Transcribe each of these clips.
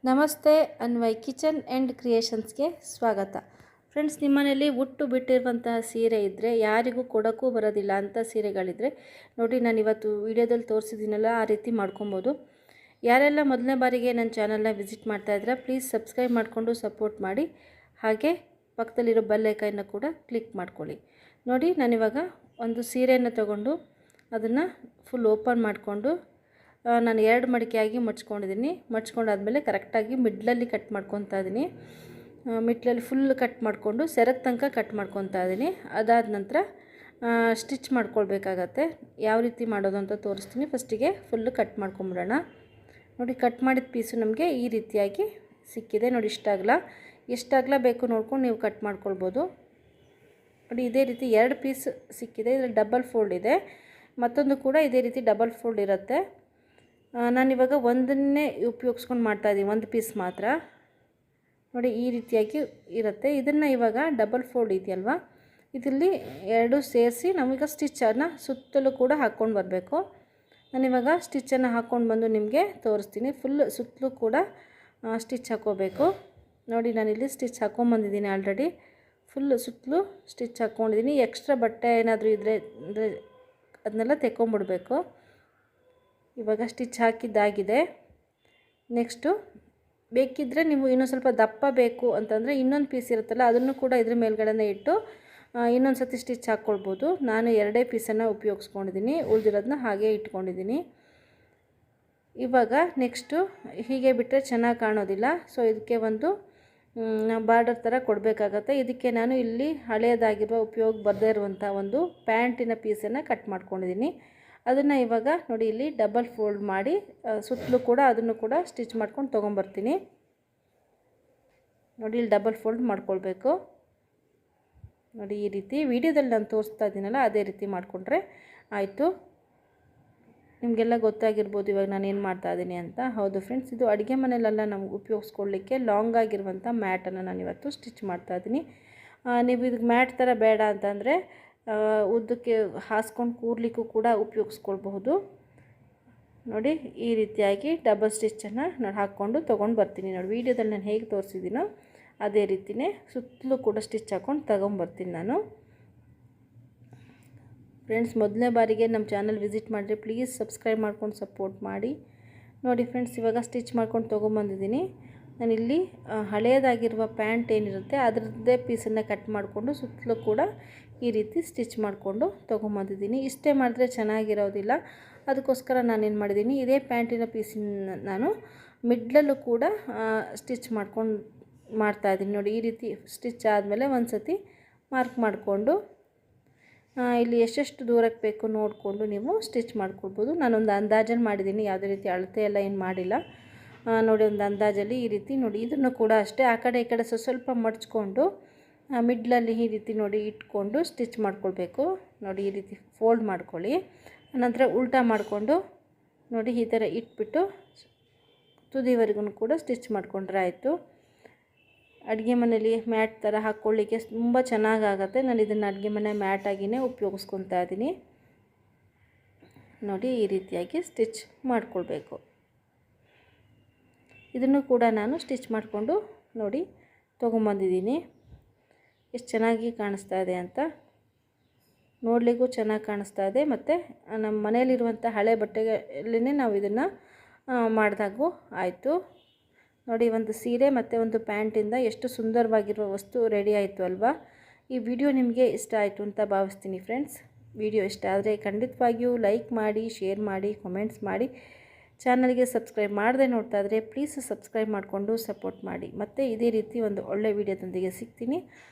ನಮಸ್ತೆ Anvay kitchen and ಕ್ರಿಯೇಷನ್ಸ್ಗೆ ಸ್ವಾಗತ. Friends, ನಿಮ್ಮನೇಲಿ ಉಟ್ಟು ಬಿಟ್ಟಿರುವಂತಹ ಸೀರೆ ಇದ್ದರೆ ಯಾರಿಗೂ ಕೊಡೋಕ್ಕೂ ಬರೋದಿಲ್ಲ ಅಂಥ ಸೀರೆಗಳಿದ್ದರೆ ನೋಡಿ, ನಾನು ಇವತ್ತು ವಿಡಿಯೋದಲ್ಲಿ ತೋರಿಸಿದ್ದೀನಲ್ಲ, ಆ ರೀತಿ ಮಾಡ್ಕೊಬೋದು. ಯಾರೆಲ್ಲ ಮೊದಲನೇ ಬಾರಿಗೆ ನನ್ನ ಚಾನಲ್ನ ವಿಸಿಟ್ ಮಾಡ್ತಾಯಿದ್ರೆ ಪ್ಲೀಸ್ ಸಬ್ಸ್ಕ್ರೈಬ್ ಮಾಡಿಕೊಂಡು ಸಪೋರ್ಟ್ ಮಾಡಿ. ಹಾಗೆ ಪಕ್ಕದಲ್ಲಿರೋ ಬೆಲ್ ಐಕಾನ್ನ ಕೂಡ ಕ್ಲಿಕ್ ಮಾಡ್ಕೊಳ್ಳಿ. ನೋಡಿ, ನಾನಿವಾಗ ಒಂದು ಸೀರೆಯನ್ನು ತಗೊಂಡು ಅದನ್ನು ಫುಲ್ ಓಪನ್ ಮಾಡಿಕೊಂಡು ನಾನು 2 ಮಡಿಕೆಯಾಗಿ ಮಡ್ಚ್ಕೊಂಡಿದ್ದೀನಿ. ಮಡ್ಚ್ಕೊಂಡಾದಮೇಲೆ ಕರೆಕ್ಟಾಗಿ ಮಿಡ್ಲಲ್ಲಿ ಕಟ್ ಮಾಡ್ಕೊತಾ ಇದ್ದೀನಿ. ಮಿಡ್ಲಲ್ಲಿ ಫುಲ್ ಕಟ್ ಮಾಡಿಕೊಂಡು ಸೆರಗ್ ತನಕ ಕಟ್ ಮಾಡ್ಕೊತಾ ಇದ್ದೀನಿ. ಅದಾದ ನಂತರ ಸ್ಟಿಚ್ ಮಾಡ್ಕೊಳ್ಬೇಕಾಗತ್ತೆ. ಯಾವ ರೀತಿ ಮಾಡೋದು ಅಂತ ತೋರಿಸ್ತೀನಿ. ಫಸ್ಟಿಗೆ ಫುಲ್ಲು ಕಟ್ ಮಾಡ್ಕೊಂಬಿಡೋಣ. ನೋಡಿ, ಕಟ್ ಮಾಡಿದ ಪೀಸು ನಮಗೆ ಈ ರೀತಿಯಾಗಿ ಸಿಕ್ಕಿದೆ. ನೋಡಿ, ಎಷ್ಟಾಗಲ ಬೇಕು ನೋಡ್ಕೊಂಡು ನೀವು ಕಟ್ ಮಾಡ್ಕೊಳ್ಬೋದು. ನೋಡಿ, ಇದೇ ರೀತಿ 2 ಪೀಸ್ ಸಿಕ್ಕಿದೆ. ಇದರಲ್ಲಿ ಡಬಲ್ ಫೋಲ್ಡ್ ಇದೆ, ಮತ್ತೊಂದು ಕೂಡ ಇದೇ ರೀತಿ ಡಬಲ್ ಫೋಲ್ಡ್ ಇರುತ್ತೆ. ನಾನಿವಾಗ ಒಂದನ್ನೇ ಉಪಯೋಗಿಸ್ಕೊಂಡು ಮಾಡ್ತಾಯಿದ್ದೀನಿ, ಒಂದು ಪೀಸ್ ಮಾತ್ರ. ನೋಡಿ, ಈ ರೀತಿಯಾಗಿ ಇರುತ್ತೆ. ಇದನ್ನು ಇವಾಗ ಡಬಲ್ ಫೋಲ್ಡ್ ಇದೆಯಲ್ವ, ಇದರಲ್ಲಿ 2 ಸೇರಿಸಿ ನಾವೀಗ ಸ್ಟಿಚ್ಚನ್ನು ಸುತ್ತಲೂ ಕೂಡ ಹಾಕ್ಕೊಂಡು ಬರಬೇಕು. ನಾನಿವಾಗ ಸ್ಟಿಚ್ಚನ್ನು ಹಾಕ್ಕೊಂಡು ಬಂದು ನಿಮಗೆ ತೋರಿಸ್ತೀನಿ. ಫುಲ್ ಸುತ್ತಲೂ ಕೂಡ ಸ್ಟಿಚ್ ಹಾಕ್ಕೋಬೇಕು. ನೋಡಿ, ನಾನಿಲ್ಲಿ ಸ್ಟಿಚ್ ಹಾಕ್ಕೊಂಬಂದಿದ್ದೀನಿ ಆಲ್ರೆಡಿ. ಫುಲ್ ಸುತ್ತಲೂ ಸ್ಟಿಚ್ ಹಾಕ್ಕೊಂಡಿದ್ದೀನಿ. ಎಕ್ಸ್ಟ್ರಾ ಬಟ್ಟೆ ಏನಾದರೂ ಇದ್ದರೆ ಅದನ್ನೆಲ್ಲ ತೆಕ್ಕೊಂಬಿಡ್ಬೇಕು. ಇವಾಗ ಸ್ಟಿಚ್ ಹಾಕಿದ್ದಾಗಿದೆ. ನೆಕ್ಸ್ಟು ಬೇಕಿದ್ದರೆ ನೀವು ಇನ್ನೊಂದು ಸ್ವಲ್ಪ ದಪ್ಪ ಬೇಕು ಅಂತಂದರೆ ಇನ್ನೊಂದು ಪೀಸ್ ಇರುತ್ತಲ್ಲ, ಅದನ್ನು ಕೂಡ ಇದ್ರ ಮೇಲ್ಗಡೆ ಇಟ್ಟು ಇನ್ನೊಂದು ಸತಿ ಸ್ಟಿಚ್ ಹಾಕ್ಕೊಳ್ಬೋದು. ನಾನು 2 ಪೀಸನ್ನು ಉಪಯೋಗಿಸ್ಕೊಂಡಿದ್ದೀನಿ, ಉಳಿದಿರೋದನ್ನ ಹಾಗೆ ಇಟ್ಕೊಂಡಿದ್ದೀನಿ. ಇವಾಗ ನೆಕ್ಸ್ಟು ಹೀಗೆ ಬಿಟ್ಟರೆ ಚೆನ್ನಾಗಿ ಕಾಣೋದಿಲ್ಲ. ಸೊ ಇದಕ್ಕೆ ಒಂದು ಬಾರ್ಡರ್ ಥರ ಕೊಡಬೇಕಾಗತ್ತೆ. ಇದಕ್ಕೆ ನಾನು ಇಲ್ಲಿ ಹಳೆಯದಾಗಿರುವ ಉಪಯೋಗ ಬರದೇ ಇರುವಂಥ ಒಂದು ಪ್ಯಾಂಟಿನ ಪೀಸನ್ನು ಕಟ್ ಮಾಡ್ಕೊಂಡಿದ್ದೀನಿ. ಅದನ್ನು ಇವಾಗ ನೋಡಿ, ಇಲ್ಲಿ ಡಬಲ್ ಫೋಲ್ಡ್ ಮಾಡಿ ಸುತ್ತಲೂ ಕೂಡ ಅದನ್ನು ಕೂಡ ಸ್ಟಿಚ್ ಮಾಡ್ಕೊಂಡು ತೊಗೊಂಬರ್ತೀನಿ. ನೋಡಿ, ಇಲ್ಲಿ ಡಬಲ್ ಫೋಲ್ಡ್ ಮಾಡ್ಕೊಳ್ಬೇಕು. ನೋಡಿ, ಈ ರೀತಿ ವಿಡಿಯೋದಲ್ಲಿ ನಾನು ತೋರಿಸ್ತಾ ಇದ್ದೀನಲ್ಲ, ಅದೇ ರೀತಿ ಮಾಡಿಕೊಂಡ್ರೆ ಆಯಿತು. ನಿಮಗೆಲ್ಲ ಗೊತ್ತಾಗಿರ್ಬೋದು ಇವಾಗ ನಾನು ಏನು ಮಾಡ್ತಾಯಿದ್ದೀನಿ ಅಂತ. ಹೌದು ಫ್ರೆಂಡ್ಸ್, ಇದು ಅಡುಗೆ ಮನೆಯಲ್ಲೆಲ್ಲ ನಮ್ಗೆ ಉಪಯೋಗಿಸ್ಕೊಳ್ಳಿಕ್ಕೆ ಲಾಂಗ್ ಆಗಿರುವಂಥ ಮ್ಯಾಟನ್ನು ನಾನು ಇವತ್ತು ಸ್ಟಿಚ್ ಮಾಡ್ತಾಯಿದ್ದೀನಿ. ನೀವು ಇದಕ್ಕೆ ಮ್ಯಾಟ್ ಥರ ಬೇಡ ಅಂತಂದರೆ ಉದ್ದಕ್ಕೆ ಹಾಸ್ಕೊಂಡು ಕೂರ್ಲಿಕ್ಕೂ ಕೂಡ ಉಪಯೋಗಿಸ್ಕೊಳ್ಬಹುದು. ನೋಡಿ, ಈ ರೀತಿಯಾಗಿ ಡಬಲ್ ಸ್ಟಿಚ್ಚನ್ನು ನಾನು ಹಾಕ್ಕೊಂಡು ತೊಗೊಂಡು ಬರ್ತೀನಿ. ನೋಡಿ, ವೀಡಿಯೋದಲ್ಲಿ ನಾನು ಹೇಗೆ ತೋರಿಸಿದ್ದೀನೋ ಅದೇ ರೀತಿಯೇ ಸುತ್ತಲೂ ಕೂಡ ಸ್ಟಿಚ್ ಹಾಕ್ಕೊಂಡು ತೊಗೊಂಬರ್ತೀನಿ ನಾನು. ಫ್ರೆಂಡ್ಸ್, ಮೊದಲನೇ ಬಾರಿಗೆ ನಮ್ಮ ಚಾನಲ್ ವಿಸಿಟ್ ಮಾಡಿದ್ರೆ ಪ್ಲೀಸ್ ಸಬ್ಸ್ಕ್ರೈಬ್ ಮಾಡ್ಕೊಂಡು ಸಪೋರ್ಟ್ ಮಾಡಿ. ನೋಡಿ ಫ್ರೆಂಡ್ಸ್, ಇವಾಗ ಸ್ಟಿಚ್ ಮಾಡ್ಕೊಂಡು ತೊಗೊಂಬಂದಿದ್ದೀನಿ. ನಾನಿಲ್ಲಿ ಹಳೆಯದಾಗಿರುವ ಪ್ಯಾಂಟ್ ಏನಿರುತ್ತೆ ಅದರದ್ದೇ ಪೀಸನ್ನು ಕಟ್ ಮಾಡಿಕೊಂಡು ಸುತ್ತಲೂ ಕೂಡ ಈ ರೀತಿ ಸ್ಟಿಚ್ ಮಾಡಿಕೊಂಡು ತೊಗೊಂಬಂದಿದ್ದೀನಿ. ಇಷ್ಟೇ ಮಾಡಿದ್ರೆ ಚೆನ್ನಾಗಿರೋದಿಲ್ಲ. ಅದಕ್ಕೋಸ್ಕರ ನಾನೇನು ಮಾಡಿದ್ದೀನಿ, ಇದೇ ಪ್ಯಾಂಟಿನ ಪೀಸಿನ ನಾನು ಮಿಡ್ಲಲ್ಲೂ ಕೂಡ ಸ್ಟಿಚ್ ಮಾಡ್ತಾಯಿದ್ದೀನಿ. ನೋಡಿ, ಈ ರೀತಿ ಸ್ಟಿಚ್ ಆದಮೇಲೆ ಒಂದು ಸತಿ ಮಾರ್ಕ್ ಮಾಡಿಕೊಂಡು ಇಲ್ಲಿ ಎಷ್ಟೆಷ್ಟು ದೂರಕ್ಕೆ ಬೇಕು ನೋಡಿಕೊಂಡು ನೀವು ಸ್ಟಿಚ್ ಮಾಡ್ಕೊಳ್ಬೋದು. ನಾನೊಂದು ಅಂದಾಜಲ್ಲಿ ಮಾಡಿದ್ದೀನಿ, ಯಾವುದೇ ರೀತಿ ಅಳತೆ ಎಲ್ಲ ಏನು ಮಾಡಿಲ್ಲ. ನೋಡಿ, ಒಂದು ಅಂದಾಜಲ್ಲಿ ಈ ರೀತಿ ನೋಡಿ, ಇದನ್ನು ಕೂಡ ಅಷ್ಟೇ ಆ ಕಡೆ ಈ ಕಡೆ ಸ್ವಲ್ಪ ಮಡ್ಚ್ಕೊಂಡು ಮಿಡ್ಲಲ್ಲಿ ಈ ರೀತಿ ನೋಡಿ ಇಟ್ಕೊಂಡು ಸ್ಟಿಚ್ ಮಾಡ್ಕೊಳ್ಬೇಕು. ನೋಡಿ, ಈ ರೀತಿ ಫೋಲ್ಡ್ ಮಾಡ್ಕೊಳ್ಳಿ. ನಂತರ ಉಲ್ಟಾ ಮಾಡಿಕೊಂಡು ನೋಡಿ ಈ ಥರ ಇಟ್ಬಿಟ್ಟು ತುದಿವರೆಗೂ ಕೂಡ ಸ್ಟಿಚ್ ಮಾಡಿಕೊಂಡ್ರೆ ಆಯಿತು. ಅಡುಗೆ ಮನೇಲಿ ಮ್ಯಾಟ್ ಥರ ಹಾಕ್ಕೊಳ್ಳಿಕ್ಕೆ ತುಂಬ ಚೆನ್ನಾಗಾಗತ್ತೆ. ನಾನು ಇದನ್ನು ಅಡುಗೆ ಮನೆ ಮ್ಯಾಟಾಗಿಯೇ ಉಪಯೋಗಿಸ್ಕೊತಾ ಇದ್ದೀನಿ. ನೋಡಿ, ಈ ರೀತಿಯಾಗಿ ಸ್ಟಿಚ್ ಮಾಡಿಕೊಳ್ಬೇಕು. ಇದನ್ನು ಕೂಡ ನಾನು ಸ್ಟಿಚ್ ಮಾಡಿಕೊಂಡು ನೋಡಿ ತೊಗೊಂಬಂದಿದ್ದೀನಿ. ಎಷ್ಟು ಚೆನ್ನಾಗಿ ಕಾಣಿಸ್ತಾ ಇದೆ ಅಂತ, ನೋಡಲಿಕ್ಕೂ ಚೆನ್ನಾಗಿ ಕಾಣಿಸ್ತಾ ಇದೆ. ಮತ್ತು ನಮ್ಮ ಮನೆಯಲ್ಲಿರುವಂಥ ಹಳೆ ಬಟ್ಟೆಗಳಲ್ಲೇ ನಾವು ಇದನ್ನು ಮಾಡಿದಾಗೂ ಆಯಿತು. ನೋಡಿ, ಒಂದು ಸೀರೆ ಮತ್ತು ಒಂದು ಪ್ಯಾಂಟಿಂದ ಎಷ್ಟು ಸುಂದರವಾಗಿರುವ ವಸ್ತು ರೆಡಿ ಆಯಿತು ಅಲ್ವಾ. ಈ ವಿಡಿಯೋ ನಿಮಗೆ ಇಷ್ಟ ಆಯಿತು ಅಂತ ಭಾವಿಸ್ತೀನಿ ಫ್ರೆಂಡ್ಸ್. ವಿಡಿಯೋ ಇಷ್ಟ ಆದರೆ ಖಂಡಿತವಾಗಿಯೂ ಲೈಕ್ ಮಾಡಿ, ಶೇರ್ ಮಾಡಿ, ಕಮೆಂಟ್ಸ್ ಮಾಡಿ. ಚಾನಲ್ಗೆ ಸಬ್ಸ್ಕ್ರೈಬ್ ಮಾಡದೆ ನೋಡ್ತಾ ಇದ್ದರೆ ಪ್ಲೀಸ್ ಸಬ್ಸ್ಕ್ರೈಬ್ ಮಾಡಿಕೊಂಡು ಸಪೋರ್ಟ್ ಮಾಡಿ. ಮತ್ತು ಇದೇ ರೀತಿ ಒಂದು ಒಳ್ಳೆ ವಿಡಿಯೋದೊಂದಿಗೆ ಸಿಗ್ತೀನಿ.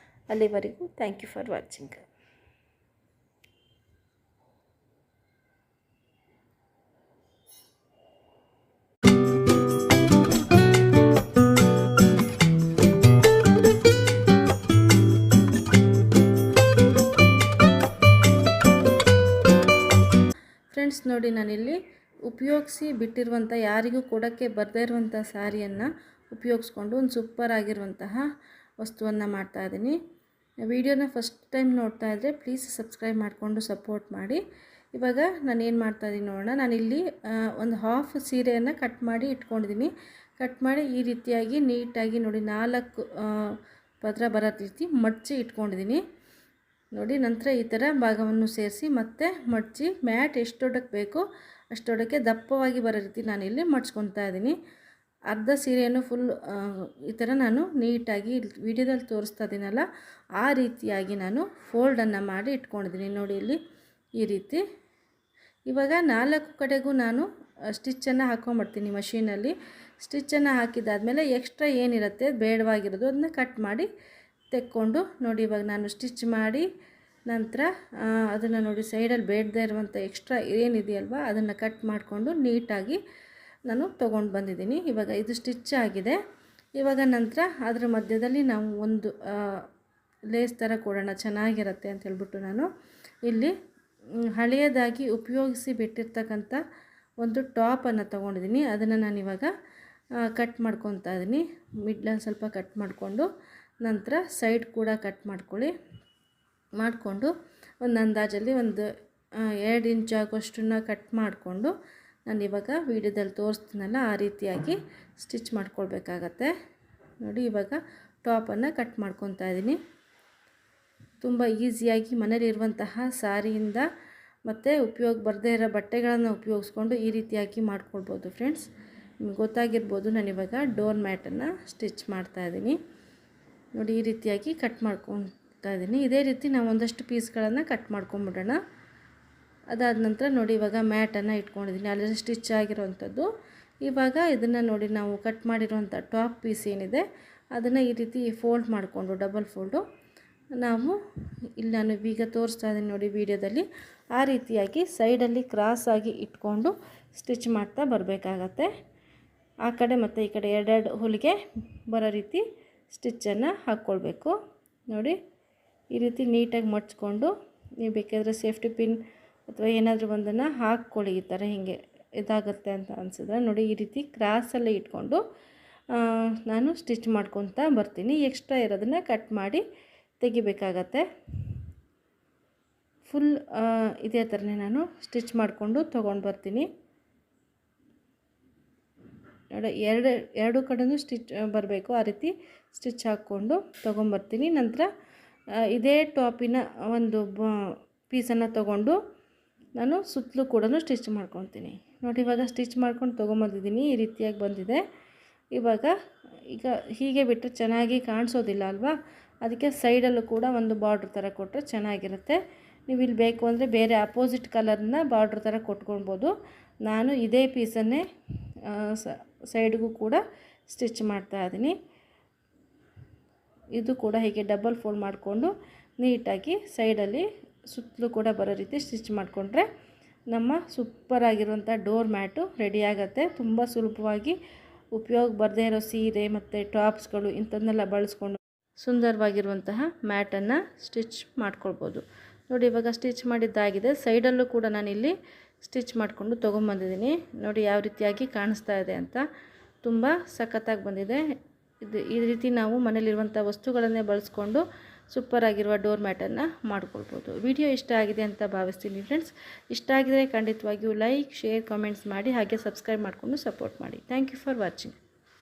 ಅಲ್ಲಿವರೆಗೂ thank you for watching. Friends, ನೋಡಿ, ನಾನಿಲ್ಲಿ ಉಪಯೋಗಿಸಿ ಬಿಟ್ಟಿರುವಂಥ ಯಾರಿಗೂ ಕೊಡೋಕ್ಕೆ ಬರದೇ ಇರುವಂಥ ಸ್ಯಾರಿಯನ್ನು ಉಪಯೋಗಿಸ್ಕೊಂಡು ಒಂದು ಸೂಪರ್ ಆಗಿರುವಂತಹ ವಸ್ತುವನ್ನು ಮಾಡ್ತಾಯಿದ್ದೀನಿ. ವಿಡಿಯೋನ ಫಸ್ಟ್ ಟೈಮ್ ನೋಡ್ತಾ ಇದ್ದರೆ ಪ್ಲೀಸ್ ಸಬ್ಸ್ಕ್ರೈಬ್ ಮಾಡಿಕೊಂಡು ಸಪೋರ್ಟ್ ಮಾಡಿ. ಇವಾಗ ನಾನು ಏನು ಮಾಡ್ತಾಯಿದ್ದೀನಿ ನೋಡೋಣ. ನಾನಿಲ್ಲಿ ಒಂದು ಹಾಫ್ ಸೀರೆಯನ್ನು ಕಟ್ ಮಾಡಿ ಇಟ್ಕೊಂಡಿದ್ದೀನಿ. ಕಟ್ ಮಾಡಿ ಈ ರೀತಿಯಾಗಿ ನೀಟಾಗಿ ನೋಡಿ 4 ಪದರ ಬರೋ ರೀತಿ ಮಡಚಿ ಇಟ್ಕೊಂಡಿದ್ದೀನಿ ನೋಡಿ. ನಂತರ ಈ ಥರ ಭಾಗವನ್ನು ಸೇರಿಸಿ ಮತ್ತೆ ಮಡಚಿ ಮ್ಯಾಟ್ ಎಷ್ಟು ದೊಡ್ಡಕ್ಕೆ ಬೇಕೋ ಅಷ್ಟು ದೊಡ್ಡಕ್ಕೆ ದಪ್ಪವಾಗಿ ಬರೋ ರೀತಿ ನಾನಿಲ್ಲಿ ಮಡ್ಚ್ಕೊತಾ ಇದ್ದೀನಿ. ಅರ್ಧ ಸೀರೆಯನ್ನು ಫುಲ್ ಈ ಥರ ನಾನು ನೀಟಾಗಿ ವಿಡಿಯೋದಲ್ಲಿ ತೋರಿಸ್ತಾ ಇದ್ದೀನಲ್ಲ ಆ ರೀತಿಯಾಗಿ ನಾನು ಫೋಲ್ಡನ್ನು ಮಾಡಿ ಇಟ್ಕೊಂಡಿದ್ದೀನಿ ನೋಡಿ ಇಲ್ಲಿ ಈ ರೀತಿ. ಇವಾಗ 4 ಕಡೆಗೂ ನಾನು ಸ್ಟಿಚ್ಚನ್ನು ಹಾಕ್ಕೊಂಬಿಡ್ತೀನಿ ಮಷೀನಲ್ಲಿ. ಸ್ಟಿಚ್ಚನ್ನು ಹಾಕಿದ್ದಾದಮೇಲೆ ಎಕ್ಸ್ಟ್ರಾ ಏನಿರುತ್ತೆ ಬೇಡವಾಗಿರೋದು ಅದನ್ನ ಕಟ್ ಮಾಡಿ ತೆಕ್ಕೊಂಡು ನೋಡಿ. ಇವಾಗ ನಾನು ಸ್ಟಿಚ್ ಮಾಡಿ ನಂತರ ಅದನ್ನು ನೋಡಿ ಸೈಡಲ್ಲಿ ಬೇಡದೇ ಇರುವಂಥ ಎಕ್ಸ್ಟ್ರಾ ಏನಿದೆಯಲ್ವ ಅದನ್ನು ಕಟ್ ಮಾಡಿಕೊಂಡು ನೀಟಾಗಿ ನಾನು ತೊಗೊಂಡು ಬಂದಿದ್ದೀನಿ. ಇವಾಗ ಇದು ಸ್ಟಿಚ್ ಆಗಿದೆ. ಇವಾಗ ನಂತರ ಅದರ ಮಧ್ಯದಲ್ಲಿ ನಾವು ಒಂದು ಲೇಸ್ ಥರ ಕೊಡೋಣ ಚೆನ್ನಾಗಿರುತ್ತೆ ಅಂತ ಹೇಳ್ಬಿಟ್ಟು ನಾನು ಇಲ್ಲಿ ಹಳೆಯದಾಗಿ ಉಪಯೋಗಿಸಿ ಬಿಟ್ಟಿರ್ತಕ್ಕಂಥ ಒಂದು ಟಾಪನ್ನು ತೊಗೊಂಡಿದ್ದೀನಿ. ಅದನ್ನು ನಾನಿವಾಗ ಕಟ್ ಮಾಡ್ಕೊತಾ ಇದ್ದೀನಿ. ಮಿಡ್ಲಲ್ಲಿ ಸ್ವಲ್ಪ ಕಟ್ ಮಾಡಿಕೊಂಡು ನಂತರ ಸೈಡ್ ಕೂಡ ಕಟ್ ಮಾಡಿಕೊಂಡು ಒಂದು ಅಂದಾಜಲ್ಲಿ ಒಂದು 2 ಇಂಚ್ ಆಗೋಷ್ಟನ್ನು ಕಟ್ ಮಾಡಿಕೊಂಡು ನಾನು ಇವಾಗ ವೀಡಿಯೋದಲ್ಲಿ ತೋರಿಸ್ತೀನಲ್ಲ ಆ ರೀತಿಯಾಗಿ ಸ್ಟಿಚ್ ಮಾಡ್ಕೊಳ್ಬೇಕಾಗತ್ತೆ ನೋಡಿ. ಇವಾಗ ಟಾಪನ್ನು ಕಟ್ ಮಾಡ್ಕೊತಾ ಇದ್ದೀನಿ. ತುಂಬ ಈಸಿಯಾಗಿ ಮನೇಲಿರುವಂತಹ ಸಾರಿಯಿಂದ ಮತ್ತು ಉಪಯೋಗ ಬರದೇ ಇರೋ ಬಟ್ಟೆಗಳನ್ನು ಉಪಯೋಗಿಸ್ಕೊಂಡು ಈ ರೀತಿಯಾಗಿ ಮಾಡ್ಕೊಳ್ಬೋದು ಫ್ರೆಂಡ್ಸ್. ನಿಮ್ಗೆ ಗೊತ್ತಾಗಿರ್ಬೋದು ನಾನಿವಾಗ ಡೋರ್ ಮ್ಯಾಟನ್ನು ಸ್ಟಿಚ್ ಮಾಡ್ತಾಯಿದ್ದೀನಿ ನೋಡಿ. ಈ ರೀತಿಯಾಗಿ ಕಟ್ ಮಾಡ್ಕೊತಾ ಇದ್ದೀನಿ. ಇದೇ ರೀತಿ ನಾವು ಒಂದಷ್ಟು ಪೀಸ್ಗಳನ್ನು ಕಟ್ ಮಾಡ್ಕೊಂಬಿಡೋಣ. ಅದಾದ ನಂತರ ನೋಡಿ ಇವಾಗ ಮ್ಯಾಟನ್ನು ಇಟ್ಕೊಂಡಿದ್ದೀನಿ ಅಲ್ಲಿ ಸ್ಟಿಚ್ ಆಗಿರೋವಂಥದ್ದು. ಇವಾಗ ಇದನ್ನು ನೋಡಿ ನಾವು ಕಟ್ ಮಾಡಿರೋವಂಥ ಟಾಪ್ ಪೀಸ್ ಏನಿದೆ ಅದನ್ನು ಈ ರೀತಿ ಫೋಲ್ಡ್ ಮಾಡಿಕೊಂಡು ಡಬಲ್ ಫೋಲ್ಡು ನಾವು ಇಲ್ಲಿ ನಾನು ಈಗ ತೋರಿಸ್ತಾ ಇದ್ದೀನಿ ನೋಡಿ ವಿಡಿಯೋದಲ್ಲಿ ಆ ರೀತಿಯಾಗಿ ಸೈಡಲ್ಲಿ ಕ್ರಾಸಾಗಿ ಇಟ್ಕೊಂಡು ಸ್ಟಿಚ್ ಮಾಡ್ತಾ ಬರಬೇಕಾಗತ್ತೆ. ಆ ಕಡೆ ಮತ್ತು ಈ ಕಡೆ 2 ಹೊಲಿಗೆ ಬರೋ ರೀತಿ ಸ್ಟಿಚ್ಚನ್ನು ಹಾಕ್ಕೊಳ್ಬೇಕು ನೋಡಿ. ಈ ರೀತಿ ನೀಟಾಗಿ ಮಡ್ಚ್ಕೊಂಡು ನೀವು ಬೇಕಾದರೆ ಸೇಫ್ಟಿ ಪಿನ್ ಅಥವಾ ಏನಾದರೂ ಒಂದನ್ನು ಹಾಕ್ಕೊಳ್ಳಿ. ಈ ಥರ ಹೀಗೆ ಇದಾಗುತ್ತೆ ಅಂತ ಅನಿಸಿದ್ರೆ ನೋಡಿ ಈ ರೀತಿ ಕ್ರಾಸಲ್ಲೇ ಇಟ್ಕೊಂಡು ನಾನು ಸ್ಟಿಚ್ ಮಾಡ್ಕೊತಾ ಬರ್ತೀನಿ. ಎಕ್ಸ್ಟ್ರಾ ಇರೋದನ್ನು ಕಟ್ ಮಾಡಿ ತೆಗಿಬೇಕಾಗತ್ತೆ. ಫುಲ್ ಇದೇ ಥರನೇ ನಾನು ಸ್ಟಿಚ್ ಮಾಡಿಕೊಂಡು ತೊಗೊಂಡು ಬರ್ತೀನಿ ನೋಡಿ. ಎರಡು ಕಡೆಯೂ ಸ್ಟಿಚ್ ಬರಬೇಕು ಆ ರೀತಿ ಸ್ಟಿಚ್ ಹಾಕ್ಕೊಂಡು ತೊಗೊಂಬರ್ತೀನಿ. ನಂತರ ಇದೇ ಟಾಪಿನ ಒಂದು ಪೀಸನ್ನು ತೊಗೊಂಡು ನಾನು ಸುತ್ತಲೂ ಕೂಡ ಸ್ಟಿಚ್ ಮಾಡ್ಕೊತೀನಿ ನೋಡಿ. ಇವಾಗ ಸ್ಟಿಚ್ ಮಾಡ್ಕೊಂಡು ತೊಗೊಂಬಂದಿದ್ದೀನಿ. ಈ ರೀತಿಯಾಗಿ ಬಂದಿದೆ. ಇವಾಗ ಹೀಗೆ ಬಿಟ್ಟರೆ ಚೆನ್ನಾಗಿ ಕಾಣಿಸೋದಿಲ್ಲ ಅಲ್ವಾ, ಅದಕ್ಕೆ ಸೈಡಲ್ಲೂ ಕೂಡ ಒಂದು ಬಾರ್ಡ್ರ್ ಥರ ಕೊಟ್ಟರೆ ಚೆನ್ನಾಗಿರುತ್ತೆ. ನೀವು ಇಲ್ಲಿ ಬೇಕು ಅಂದರೆ ಬೇರೆ ಅಪೋಸಿಟ್ ಕಲರ್ನ ಬಾರ್ಡ್ರ್ ಥರ ಕೊಟ್ಕೊಳ್ಬೋದು. ನಾನು ಇದೇ ಪೀಸನ್ನೇ ಸೈಡ್ಗೂ ಕೂಡ ಸ್ಟಿಚ್ ಮಾಡ್ತಾಯಿದ್ದೀನಿ. ಇದು ಕೂಡ ಹೀಗೆ ಡಬಲ್ ಫೋಲ್ಡ್ ಮಾಡಿಕೊಂಡು ನೀಟಾಗಿ ಸೈಡಲ್ಲಿ ಸುತ್ತಲೂ ಕೂಡ ಬರೋ ರೀತಿ ಸ್ಟಿಚ್ ಮಾಡಿಕೊಂಡ್ರೆ ನಮ್ಮ ಸೂಪರಾಗಿರುವಂಥ ಡೋರ್ ಮ್ಯಾಟು ರೆಡಿ ಆಗುತ್ತೆ. ತುಂಬ ಸುಲಭವಾಗಿ ಉಪಯೋಗ ಬರದೇ ಇರೋ ಸೀರೆ ಮತ್ತು ಟಾಪ್ಸ್ಗಳು ಇಂಥದ್ದನ್ನೆಲ್ಲ ಬಳಸ್ಕೊಂಡು ಸುಂದರವಾಗಿರುವಂತಹ ಮ್ಯಾಟನ್ನು ಸ್ಟಿಚ್ ಮಾಡ್ಕೊಳ್ಬೋದು ನೋಡಿ. ಇವಾಗ ಸ್ಟಿಚ್ ಮಾಡಿದ್ದಾಗಿದೆ. ಸೈಡಲ್ಲೂ ಕೂಡ ನಾನಿಲ್ಲಿ ಸ್ಟಿಚ್ ಮಾಡಿಕೊಂಡು ತೊಗೊಂಬಂದಿದ್ದೀನಿ ನೋಡಿ ಯಾವ ರೀತಿಯಾಗಿ ಕಾಣಿಸ್ತಾ ಇದೆ ಅಂತ. ತುಂಬ ಸಖತ್ತಾಗಿ ಬಂದಿದೆ. ಈ ರೀತಿ ನಾವು ಮನೇಲಿರುವಂಥ ವಸ್ತುಗಳನ್ನೇ ಬಳಸ್ಕೊಂಡು ಸೂಪರಾಗಿರುವ ಡೋರ್ ಮ್ಯಾಟನ್ನು ಮಾಡ್ಕೊಳ್ಬೋದು. ವಿಡಿಯೋ ಇಷ್ಟ ಆಗಿದೆ ಅಂತ ಭಾವಿಸ್ತೀನಿ ಫ್ರೆಂಡ್ಸ್. ಇಷ್ಟ ಆಗಿದರೆ ಖಂಡಿತವಾಗಿಯೂ ಲೈಕ್, ಶೇರ್, ಕಾಮೆಂಟ್ಸ್ ಮಾಡಿ ಹಾಗೆ ಸಬ್ಸ್ಕ್ರೈಬ್ ಮಾಡಿಕೊಂಡು ಸಪೋರ್ಟ್ ಮಾಡಿ. Thank you for watching.